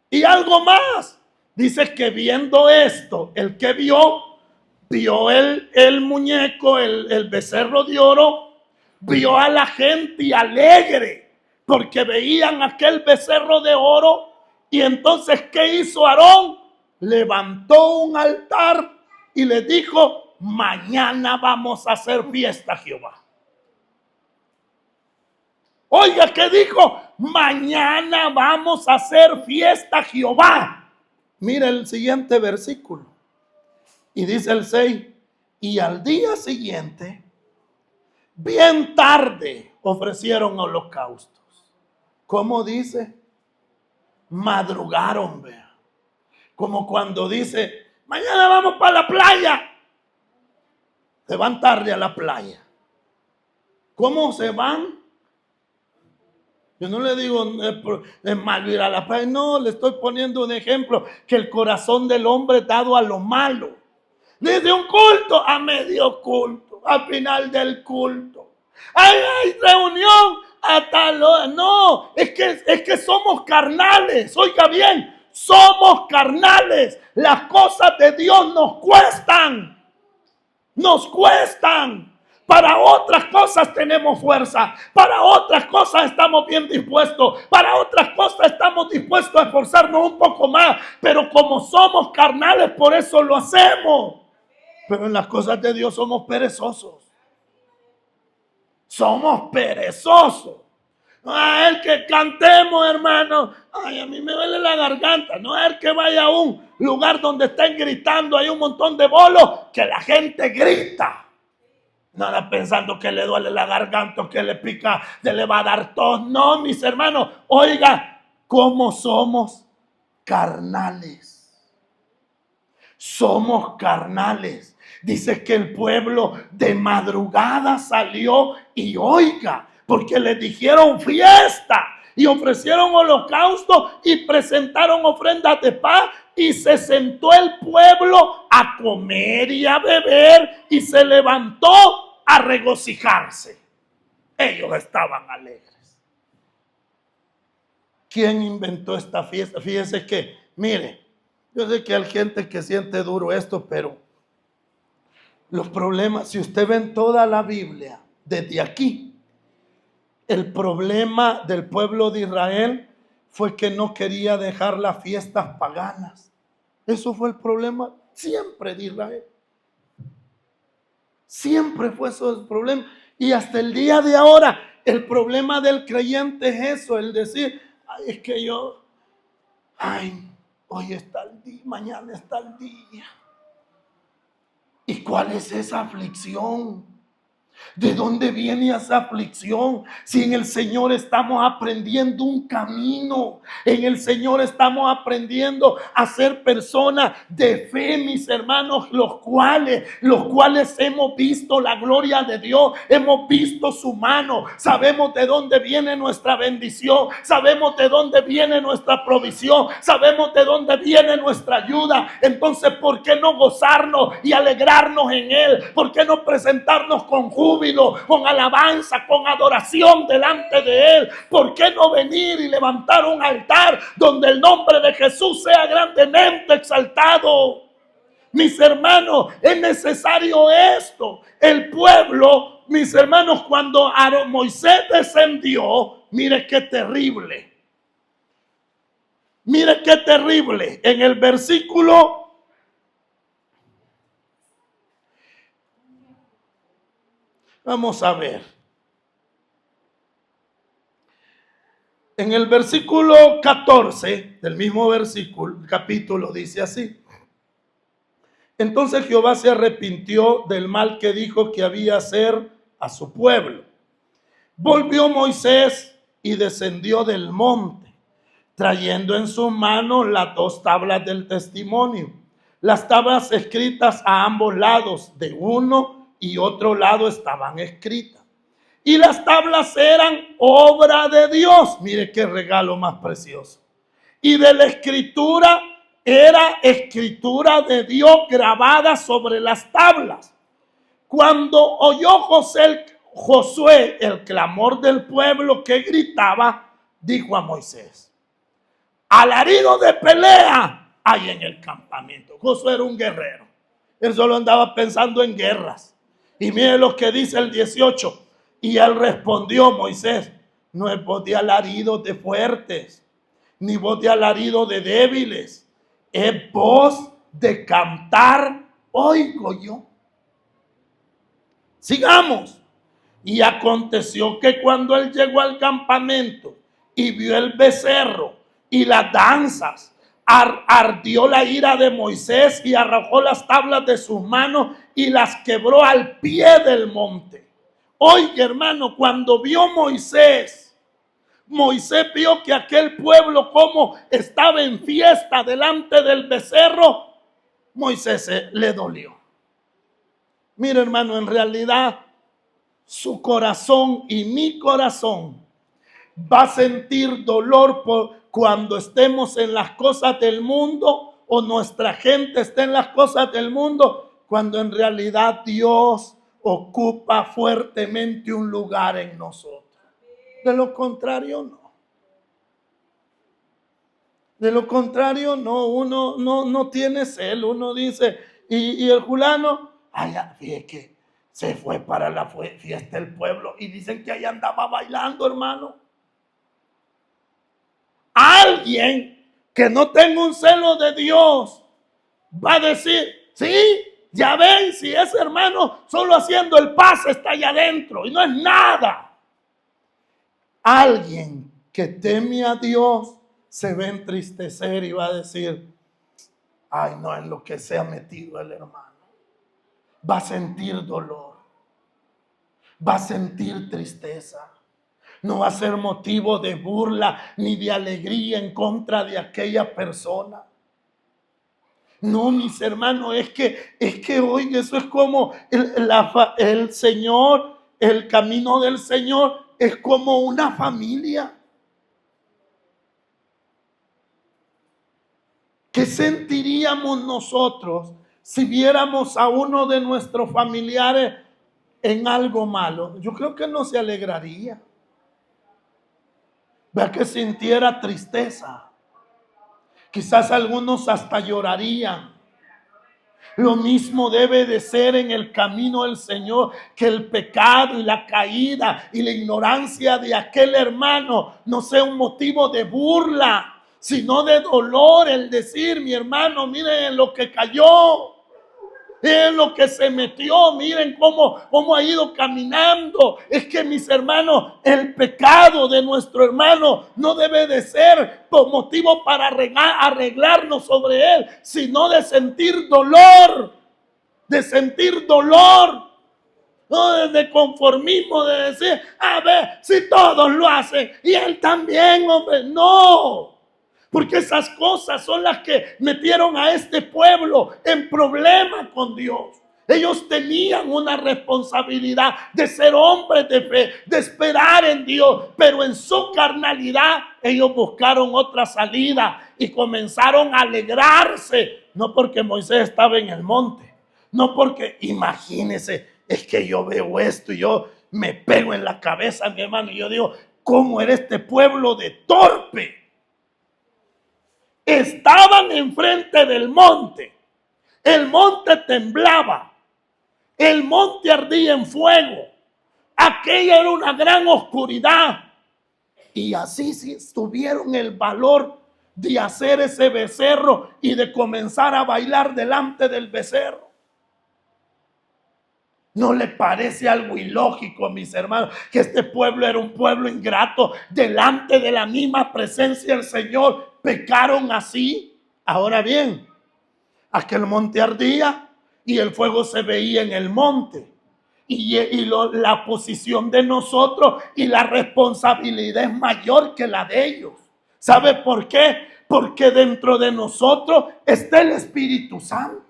Y algo más, dice que viendo esto, el que vio el muñeco, el becerro de oro, vio a la gente alegre, porque veían aquel becerro de oro. Y entonces, ¿qué hizo Aarón? Levantó un altar y le dijo: mañana vamos a hacer fiesta a Jehová. Oiga, ¿qué dijo? Mañana vamos a hacer fiesta a Jehová. Mira el siguiente versículo. Y dice el 6: y al día siguiente, bien tarde, ofrecieron holocaustos. ¿Cómo dice? Madrugaron, vea. Como cuando dice: mañana vamos para la playa. Se van tarde a la playa. ¿Cómo se van? Yo no le digo es malo ir a la playa. No, le estoy poniendo un ejemplo, que el corazón del hombre es dado a lo malo. Desde un culto a medio culto, al final del culto. Hay reunión a tal hora. No, es que somos carnales. Oiga bien, somos carnales. Las cosas de Dios nos cuestan. Nos cuestan. Para otras cosas tenemos fuerza. Para otras cosas estamos bien dispuestos. Para otras cosas estamos dispuestos a esforzarnos un poco más. Pero como somos carnales, por eso lo hacemos. Pero en las cosas de Dios somos perezosos. Somos perezosos. El que cantemos, hermano. Ay, a mí me duele la garganta. No es el que vaya a un lugar donde estén gritando, hay un montón de bolos, que la gente grita. Nada pensando que le duele la garganta, que le pica, que le va a dar tos. No, mis hermanos, oiga, ¿cómo somos carnales? Somos carnales. Dice que el pueblo de madrugada salió y oiga, porque le dijeron fiesta y ofrecieron holocausto y presentaron ofrendas de paz. Y se sentó el pueblo a comer y a beber y se levantó a regocijarse. Ellos estaban alegres. ¿Quién inventó esta fiesta? Fíjense que, mire, yo sé que hay gente que siente duro esto, pero los problemas, si usted ve en toda la Biblia, desde aquí, el problema del pueblo de Israel fue que no quería dejar las fiestas paganas. Eso fue el problema siempre de Israel. Siempre fue eso el problema. Y hasta el día de ahora, el problema del creyente es eso, el decir: ay, es que yo, hoy está el día, mañana está el día. Y ¿Y cuál es esa aflicción? ¿De dónde viene esa aflicción? Si en el Señor estamos aprendiendo un camino, en el Señor estamos aprendiendo a ser personas de fe, mis hermanos, los cuales hemos visto la gloria de Dios, hemos visto su mano, sabemos de dónde viene nuestra bendición, sabemos de dónde viene nuestra provisión, sabemos de dónde viene nuestra ayuda. Entonces, ¿por qué no gozarnos y alegrarnos en Él? ¿Por qué no presentarnos con júbilo, con alabanza, con adoración delante de Él? ¿Por qué no venir y levantar un altar donde el nombre de Jesús sea grandemente exaltado? Mis hermanos, es necesario esto. El pueblo, mis hermanos, cuando Moisés descendió, mire qué terrible. Mire qué terrible. En el versículo vamos a ver. En el versículo 14 del mismo versículo, capítulo, dice así: entonces Jehová se arrepintió del mal que dijo que había hacer a su pueblo. Volvió Moisés y descendió del monte, trayendo en su mano las 2 tablas del testimonio, las tablas escritas a ambos lados, de uno y otro lado estaban escritas. Y las tablas eran obra de Dios. Mire qué regalo más precioso. Y de la escritura era escritura de Dios grabada sobre las tablas. Cuando oyó Josué el clamor del pueblo que gritaba, dijo a Moisés: alarido de pelea hay en el campamento. Josué era un guerrero. Él solo andaba pensando en guerras. Y mire lo que dice el 18. Y él respondió: Moisés, no es voz de alarido de fuertes, ni voz de alarido de débiles, es voz de cantar oigo yo. Sigamos. Y aconteció que cuando él llegó al campamento y vio el becerro y las danzas, ardió la ira de Moisés y arrojó las tablas de sus manos y las quebró al pie del monte. Oiga, hermano, cuando vio Moisés vio que aquel pueblo como estaba en fiesta delante del becerro. Moisés le dolió. Mira, hermano, en realidad su corazón y mi corazón va a sentir dolor cuando estemos en las cosas del mundo, o nuestra gente esté en las cosas del mundo, cuando en realidad Dios ocupa fuertemente un lugar en nosotros. De lo contrario, no. De lo contrario, no. Uno no tiene celo. Uno dice, y el fulano, fíjate que se fue para la fiesta del pueblo y dicen que ahí andaba bailando, hermano. Alguien que no tenga un celo de Dios va a decir: sí, ya ven, si ese hermano solo haciendo el pase está allá adentro y no es nada. Alguien que teme a Dios se va a entristecer y va a decir: ay, no, en lo que se ha metido el hermano. Va a sentir dolor, va a sentir tristeza. No va a ser motivo de burla ni de alegría en contra de aquella persona. No, mis hermanos, es que hoy eso es como el Señor, el camino del Señor es como una familia. ¿Qué sentiríamos nosotros si viéramos a uno de nuestros familiares en algo malo? Yo creo que no se alegraría. Vea que sintiera tristeza. Quizás algunos hasta llorarían. Lo mismo debe de ser en el camino del Señor, que el pecado y la caída y la ignorancia de aquel hermano no sea un motivo de burla, sino de dolor. El decir: mi hermano, miren en lo que cayó, en lo que se metió, miren cómo ha ido caminando. Es que, mis hermanos, el pecado de nuestro hermano no debe de ser por motivo para arreglarnos sobre él, sino de sentir dolor. de sentir dolor, no de conformismo, de decir, a ver, si todos lo hacen y él también, hombre. No, porque esas cosas son las que metieron a este pueblo en problema con Dios. Ellos tenían una responsabilidad de ser hombres de fe, de esperar en Dios, pero en su carnalidad ellos buscaron otra salida y comenzaron a alegrarse, no porque Moisés estaba en el monte, no porque, imagínense, es que yo veo esto y yo me pego en la cabeza, mi hermano, y yo digo, ¿cómo era este pueblo de torpe? Estaban enfrente del monte, el monte temblaba, el monte ardía en fuego, aquella era una gran oscuridad, y así sí tuvieron el valor de hacer ese becerro y de comenzar a bailar delante del becerro. ¿No le parece algo ilógico, mis hermanos, que este pueblo era un pueblo ingrato? Delante de la misma presencia del Señor pecaron así. Ahora bien, aquel monte ardía y el fuego se veía en el monte. La posición de nosotros y la responsabilidad es mayor que la de ellos. ¿Sabe por qué? Porque dentro de nosotros está el Espíritu Santo.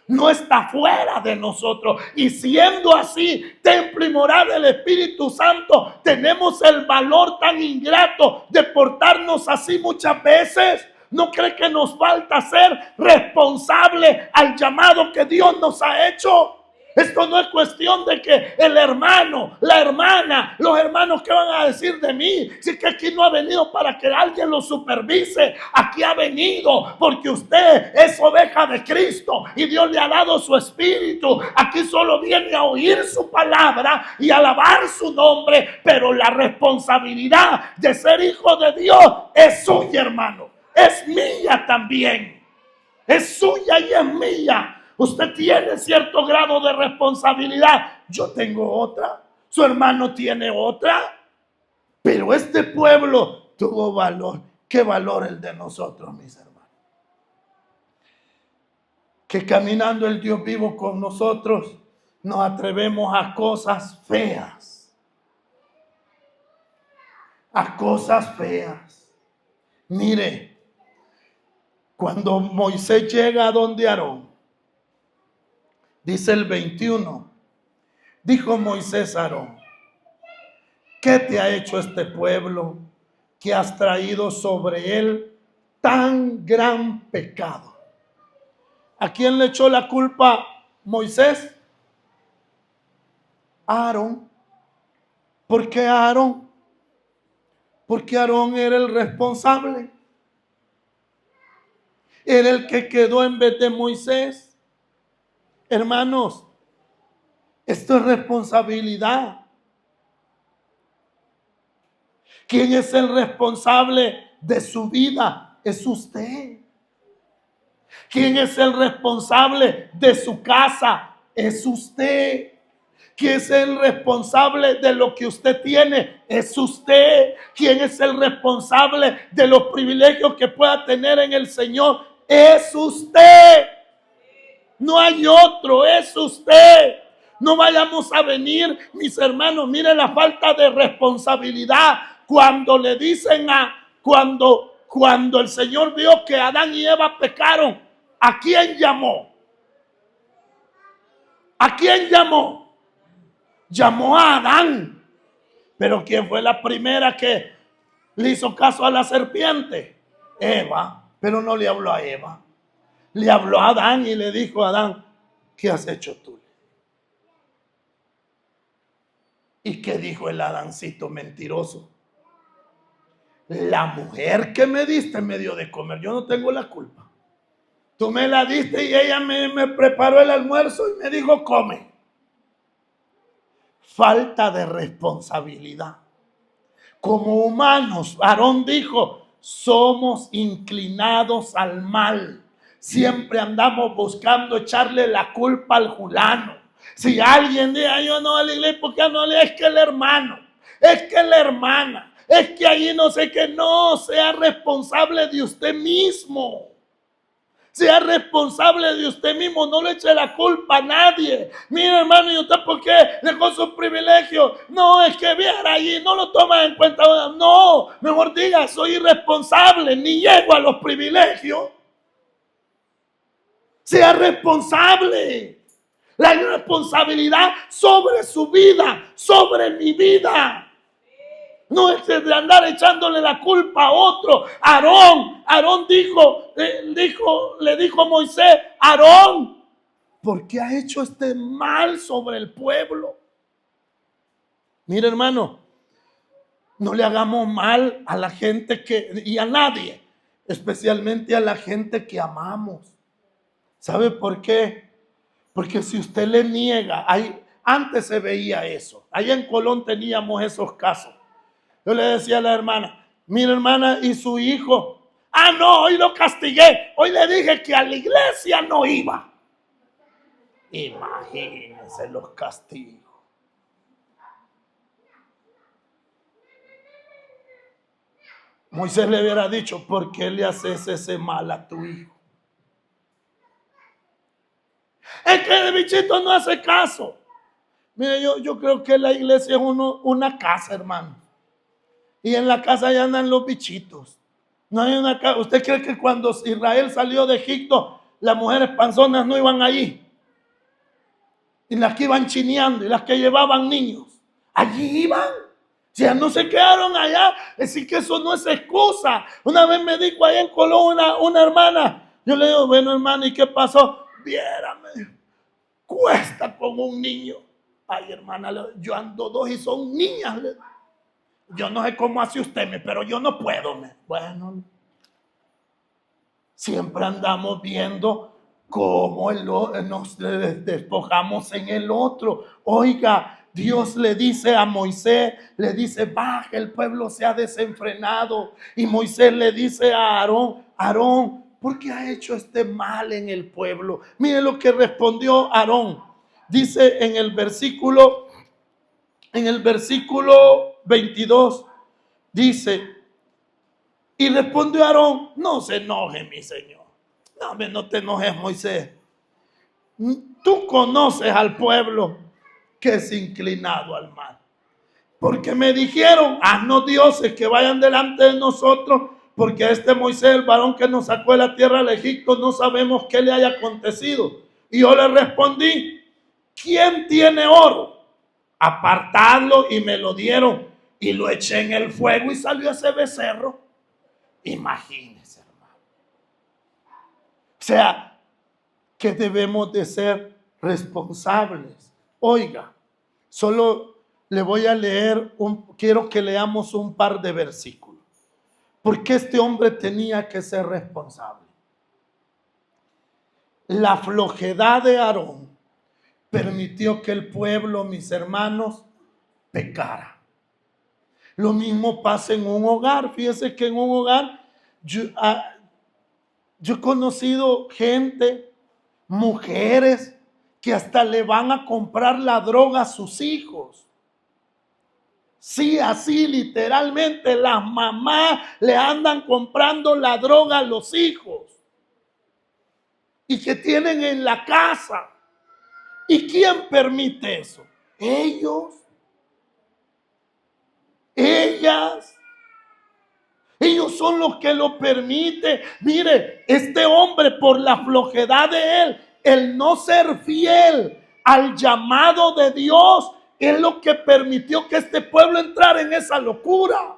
No está fuera de nosotros. Y siendo así, templo y morada del Espíritu Santo, tenemos el valor tan ingrato de portarnos así muchas veces. ¿No cree que nos falta ser responsable al llamado que Dios nos ha hecho? Esto no es cuestión de que el hermano, la hermana, los hermanos, ¿qué van a decir de mí? Si que aquí no ha venido para que alguien lo supervise. Aquí ha venido porque usted es oveja de Cristo y Dios le ha dado su espíritu. Aquí solo viene a oír su palabra y alabar su nombre. Pero la responsabilidad de ser hijo de Dios es suya, hermano. Es mía también. Es suya y es mía. Usted tiene cierto grado de responsabilidad. Yo tengo otra. Su hermano tiene otra. Pero este pueblo tuvo valor. ¿Qué valor el de nosotros, mis hermanos? Que caminando el Dios vivo con nosotros, nos atrevemos a cosas feas. A cosas feas. Mire, cuando Moisés llega a donde Aarón, dice el 21, dijo Moisés a Aarón, ¿qué te ha hecho este pueblo que has traído sobre él tan gran pecado? ¿A quién le echó la culpa Moisés? A Aarón. ¿Por qué a Aarón? Porque Aarón era el responsable. Era el que quedó en vez de Moisés. Hermanos, esto es responsabilidad. ¿Quién es el responsable de su vida? Es usted. ¿Quién es el responsable de su casa? Es usted. ¿Quién es el responsable de lo que usted tiene? Es usted. ¿Quién es el responsable de los privilegios que pueda tener en el Señor? Es usted. No hay otro, es usted. No vayamos a venir, mis hermanos, miren la falta de responsabilidad cuando le dicen cuando el Señor vio que Adán y Eva pecaron, ¿a quién llamó? ¿A quién llamó? Llamó a Adán. Pero ¿quién fue la primera que le hizo caso a la serpiente? Eva, pero no le habló a Eva. Le habló a Adán y le dijo a Adán, ¿qué has hecho tú? ¿Y qué dijo el Adancito mentiroso? La mujer que me diste me dio de comer, yo no tengo la culpa. Tú me la diste y ella me preparó el almuerzo y me dijo, come. Falta de responsabilidad. Como humanos, Aarón dijo, somos inclinados al mal. Siempre andamos buscando echarle la culpa al fulano. Si alguien dice, yo no voy a la iglesia, ¿por qué no? Es que el hermano, es que la hermana, es que ahí no sé qué. No, sea responsable de usted mismo. Sea responsable de usted mismo, no le eche la culpa a nadie. Mire, hermano, ¿y usted por qué dejó sus privilegios? No, es que viera allí, no lo toma en cuenta. No, mejor diga, soy irresponsable, ni llego a los privilegios. Sea responsable. La irresponsabilidad sobre su vida, sobre mi vida. No es de andar echándole la culpa a otro. Aarón le dijo a Moisés, Aarón, ¿por qué ha hecho este mal sobre el pueblo? Mira, hermano, no le hagamos mal a la gente y a nadie, especialmente a la gente que amamos. ¿Sabe por qué? Porque si usted le niega, antes se veía eso. Allá en Colón teníamos esos casos. Yo le decía a la hermana, mira hermana, ¿y su hijo? Ah, no, hoy lo castigué. Hoy le dije que a la iglesia no iba. Imagínense los castigos. Moisés le hubiera dicho, ¿por qué le haces ese mal a tu hijo? Es que el bichito no hace caso. Mire, yo creo que la iglesia es una casa, hermano. Y en la casa ya andan los bichitos. No hay una casa. ¿Usted cree que cuando Israel salió de Egipto, las mujeres panzonas no iban allí? Y las que iban chineando y las que llevaban niños, allí iban. O sea, no se quedaron allá. Así que eso no es excusa. Una vez me dijo allá en Colón una hermana. Yo le digo, bueno hermana, ¿y qué pasó? Viérame, cuesta con un niño. Ay hermana, yo ando dos y son niñas. Yo no sé cómo hace usted, pero yo no puedo. Bueno, siempre andamos viendo cómo nos despojamos en el otro. Oiga, Dios le dice a Moisés, le dice, baja, el pueblo se ha desenfrenado. Y Moisés le dice a Aarón, ¿por qué ha hecho este mal en el pueblo? Mire lo que respondió Aarón. Dice en el versículo 22, dice, y respondió Aarón, no se enoje mi señor. No te enojes, Moisés. Tú conoces al pueblo que es inclinado al mal. Porque me dijeron, haznos dioses que vayan delante de nosotros, porque a este Moisés, el varón que nos sacó de la tierra del Egipto, no sabemos qué le haya acontecido. Y yo le respondí, ¿quién tiene oro? Apartadlo, y me lo dieron. Y lo eché en el fuego y salió ese becerro. Imagínense, hermano. O sea, que debemos de ser responsables. Oiga, solo le voy a leer, quiero que leamos un par de versículos. Porque este hombre tenía que ser responsable. La flojedad de Aarón permitió que el pueblo, mis hermanos, pecara. Lo mismo pasa en un hogar. Fíjese que en un hogar yo he conocido gente, mujeres, que hasta le van a comprar la droga a sus hijos. Sí, así literalmente las mamás le andan comprando la droga a los hijos. Y que tienen en la casa. ¿Y quién permite eso? Ellos. Ellas. Ellos son los que lo permiten. Mire, este hombre, por la flojedad de él, el no ser fiel al llamado de Dios, es lo que permitió que este pueblo entrara en esa locura.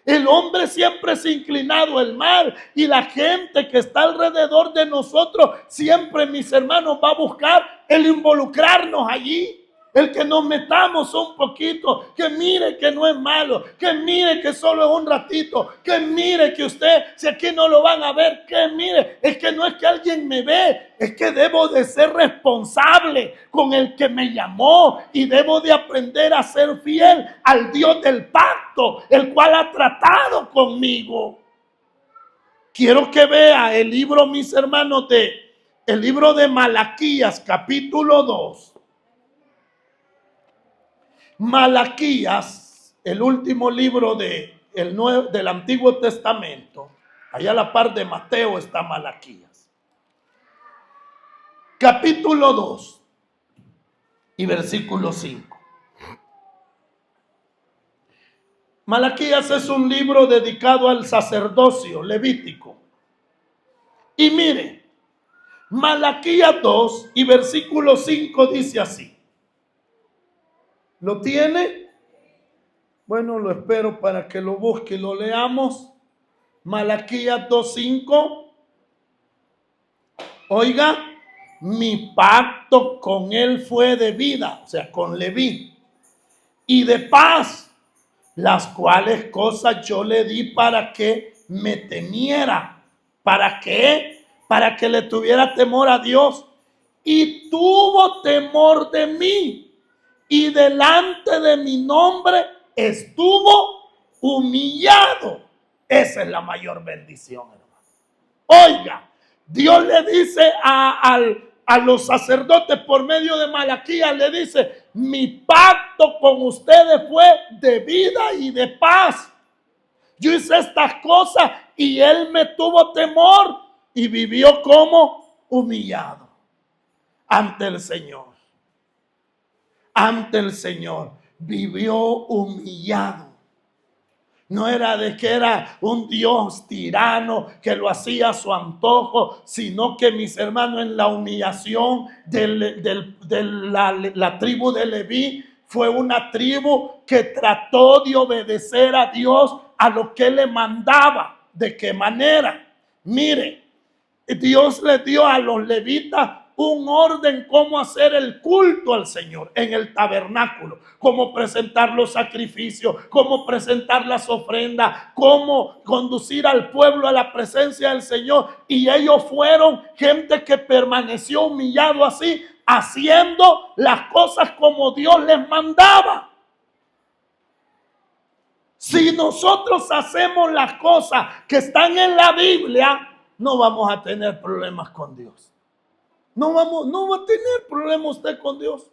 El hombre siempre se ha inclinado al mal, y la gente que está alrededor de nosotros siempre, mis hermanos, va a buscar el involucrarnos allí. El que nos metamos un poquito, que mire que no es malo, que mire que solo es un ratito, que mire que usted, si aquí no lo van a ver, que mire, es que no es que alguien me ve, es que debo de ser responsable con el que me llamó, y debo de aprender a ser fiel al Dios del pacto, el cual ha tratado conmigo. Quiero que vea el libro, mis hermanos, el libro de Malaquías, capítulo 2. Malaquías, el último libro del Antiguo Testamento. Allá a la par de Mateo está Malaquías. capítulo 2 y versículo 5. Malaquías es un libro dedicado al sacerdocio levítico. Y mire, Malaquías 2 y versículo 5 dice así. ¿Lo tiene? Bueno, lo espero para que lo busque y lo leamos. Malaquías 2:5. Oiga, mi pacto con él fue de vida, o sea, con Leví, y de paz, las cuales cosas yo le di para que me temiera. ¿Para qué? Para que le tuviera temor a Dios. Y tuvo temor de mí. Y delante de mi nombre estuvo humillado. Esa es la mayor bendición, hermano. Oiga, Dios le dice a los sacerdotes por medio de Malaquías, le dice, mi pacto con ustedes fue de vida y de paz. Yo hice estas cosas y él me tuvo temor y vivió como humillado ante el Señor. Ante el Señor vivió humillado. No era de que era un Dios tirano que lo hacía a su antojo, sino que, mis hermanos, en la humillación de la tribu de Leví, fue una tribu que trató de obedecer a Dios a lo que le mandaba. ¿De qué manera? Mire, Dios le dio a los levitas un orden cómo hacer el culto al Señor en el tabernáculo, cómo presentar los sacrificios, cómo presentar las ofrendas, cómo conducir al pueblo a la presencia del Señor. Y ellos fueron gente que permaneció humillado así, haciendo las cosas como Dios les mandaba. Si nosotros hacemos las cosas que están en la Biblia, no vamos a tener problemas con Dios. No va a tener problema usted con Dios.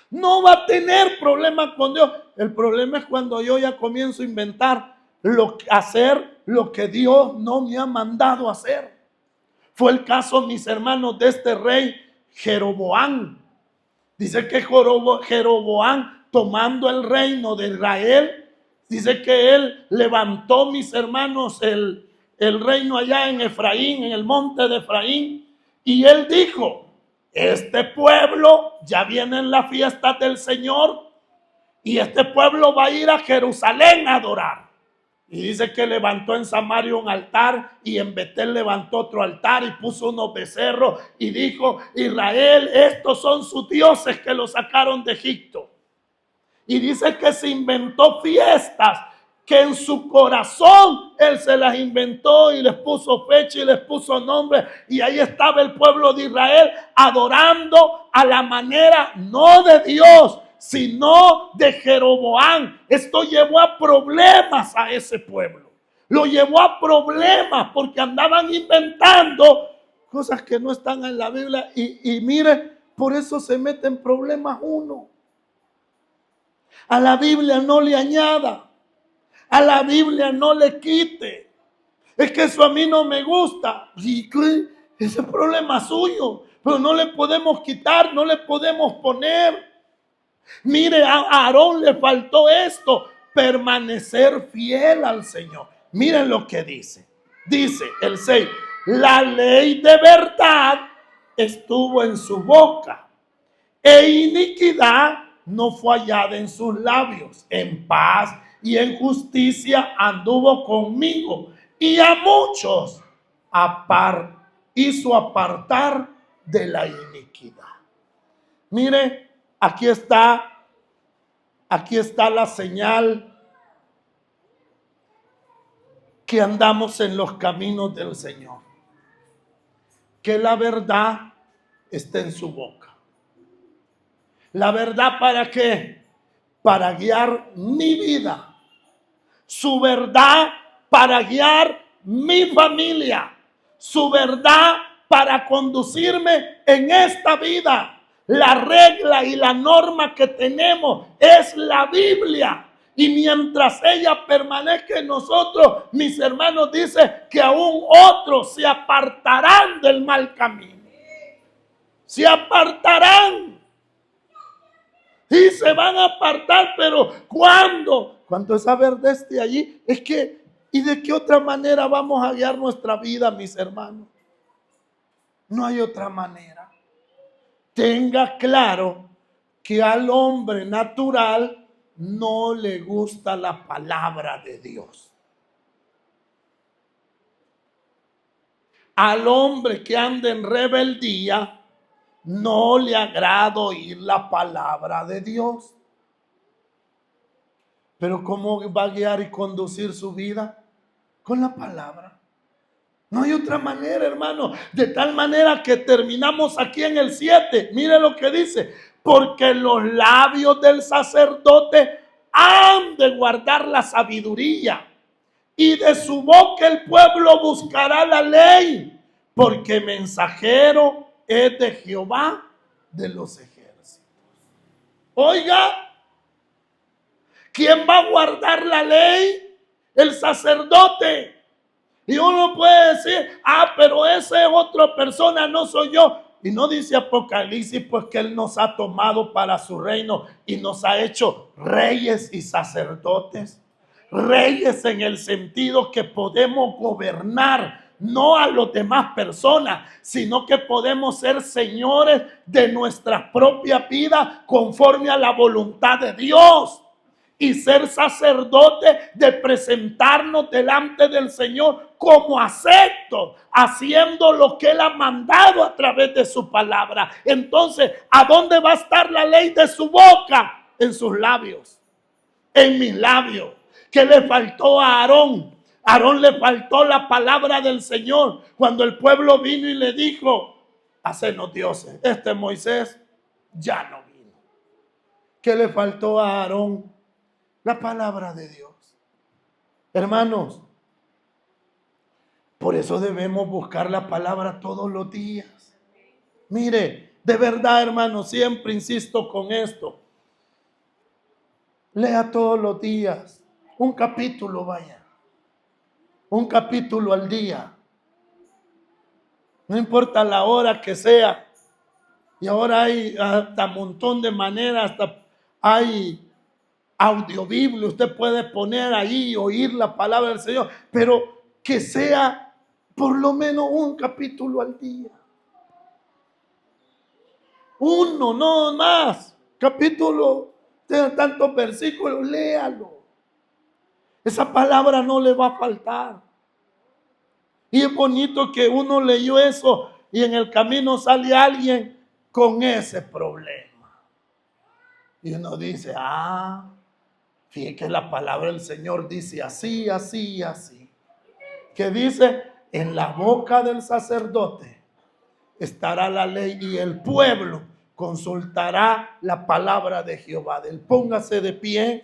No va a tener problema con Dios. El problema es cuando yo ya comienzo a inventar hacer lo que Dios no me ha mandado hacer. Fue el caso, mis hermanos, de este rey Jeroboam. Dice que Jeroboam, tomando el reino de Israel, dice que él levantó, mis hermanos, el reino allá en Efraín, en el monte de Efraín. Y él dijo, este pueblo ya viene en la fiesta del Señor y este pueblo va a ir a Jerusalén a adorar. Y dice que levantó en Samaria un altar y en Betel levantó otro altar y puso unos becerros y dijo, Israel, estos son sus dioses que los sacaron de Egipto. Y dice que se inventó fiestas que en su corazón él se las inventó y les puso fecha y les puso nombre. Y ahí estaba el pueblo de Israel adorando a la manera no de Dios, sino de Jeroboam. Esto llevó a problemas a ese pueblo. Lo llevó a problemas porque andaban inventando cosas que no están en la Biblia. Y mire, por eso se mete en problemas uno. A la Biblia no le añada. A la Biblia no le quite. Es que eso a mí no me gusta. Y ese problema suyo. Pero no le podemos quitar, no le podemos poner. Mire, a Aarón le faltó esto. Permanecer fiel al Señor. Miren lo que dice. Dice el 6. La ley de verdad estuvo en su boca. E iniquidad no fue hallada en sus labios. En paz y en justicia anduvo conmigo, y a muchos hizo apartar de la iniquidad. Mire, aquí está la señal que andamos en los caminos del Señor, que la verdad está en su boca. ¿La verdad para qué? Para guiar mi vida. Su verdad para guiar mi familia. Su verdad para conducirme en esta vida. La regla y la norma que tenemos es la Biblia. Y mientras ella permanezca en nosotros, mis hermanos, dice que aún otros se apartarán del mal camino. Se apartarán. Y se van a apartar, pero ¿cuándo? Cuando esa verdad esté allí. Es que, ¿y de qué otra manera vamos a guiar nuestra vida, mis hermanos? No hay otra manera. Tenga claro que al hombre natural no le gusta la palabra de Dios. Al hombre que anda en rebeldía no le agrada oír la palabra de Dios. Pero ¿cómo va a guiar y conducir su vida? Con la palabra. No hay otra manera, hermano. De tal manera que terminamos aquí en el 7. Mire lo que dice. Porque los labios del sacerdote han de guardar la sabiduría, y de su boca el pueblo buscará la ley, porque mensajero es de Jehová de los ejércitos. Oiga, ¿quién va a guardar la ley? El sacerdote. Y uno puede decir, pero esa es otra persona, no soy yo. Y no dice Apocalipsis, pues que Él nos ha tomado para su reino y nos ha hecho reyes y sacerdotes. Reyes en el sentido que podemos gobernar no a las demás personas, sino que podemos ser señores de nuestra propia vida conforme a la voluntad de Dios. Y ser sacerdote de presentarnos delante del Señor como acepto, haciendo lo que Él ha mandado a través de su palabra. Entonces, ¿a dónde va a estar la ley de su boca? En sus labios, en mis labios. ¿Qué le faltó a Aarón? Aarón le faltó la palabra del Señor cuando el pueblo vino y le dijo, hacenos dioses. Moisés ya no vino. ¿Qué le faltó a Aarón? La palabra de Dios. Hermanos, por eso debemos buscar la palabra todos los días. Mire, de verdad, hermanos, siempre insisto con esto. Lea todos los días un capítulo, vaya. Un capítulo al día. No importa la hora que sea. Y ahora hay hasta un montón de maneras, hasta hay audiobiblia, usted puede poner ahí y oír la palabra del Señor, pero que sea por lo menos un capítulo al día. Uno, no más. Capítulo, tiene tantos versículos, léalo. Esa palabra no le va a faltar. Y es bonito que uno leyó eso y en el camino sale alguien con ese problema. Y uno dice, fíjate que la palabra del Señor dice así, así y así. Que dice, en la boca del sacerdote estará la ley y el pueblo consultará la palabra de Jehová. Póngase de pie.